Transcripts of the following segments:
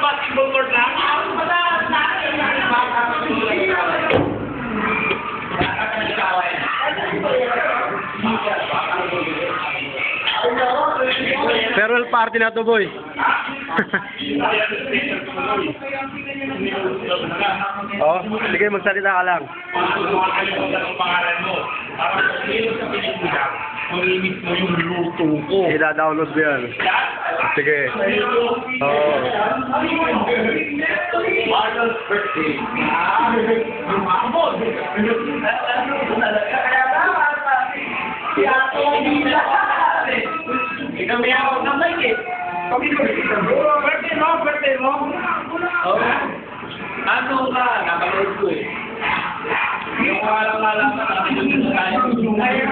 basketball court lang. Farewell party na to, boy. Oh, sige, magsalita ka lang. I-download mo yan. Sige. Oo. Kami ako ng mic eh. Birthday mo? Oo. Ano ka? Napanood ko eh. Yung alam-alam na natin yung tayo.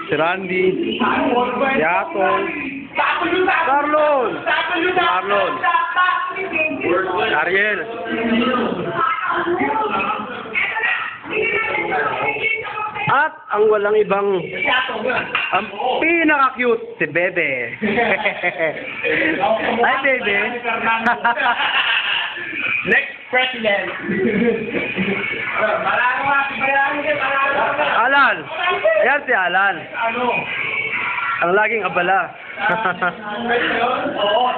Si Randy. Yatol. Carlon. Carlon. Ariel. At ang walang ibang, ang pinaka-cute, si Bebe. Hi, Bebe. Next president. Alan. Ayan si Alan. Ano? Ang laging abala. Oo.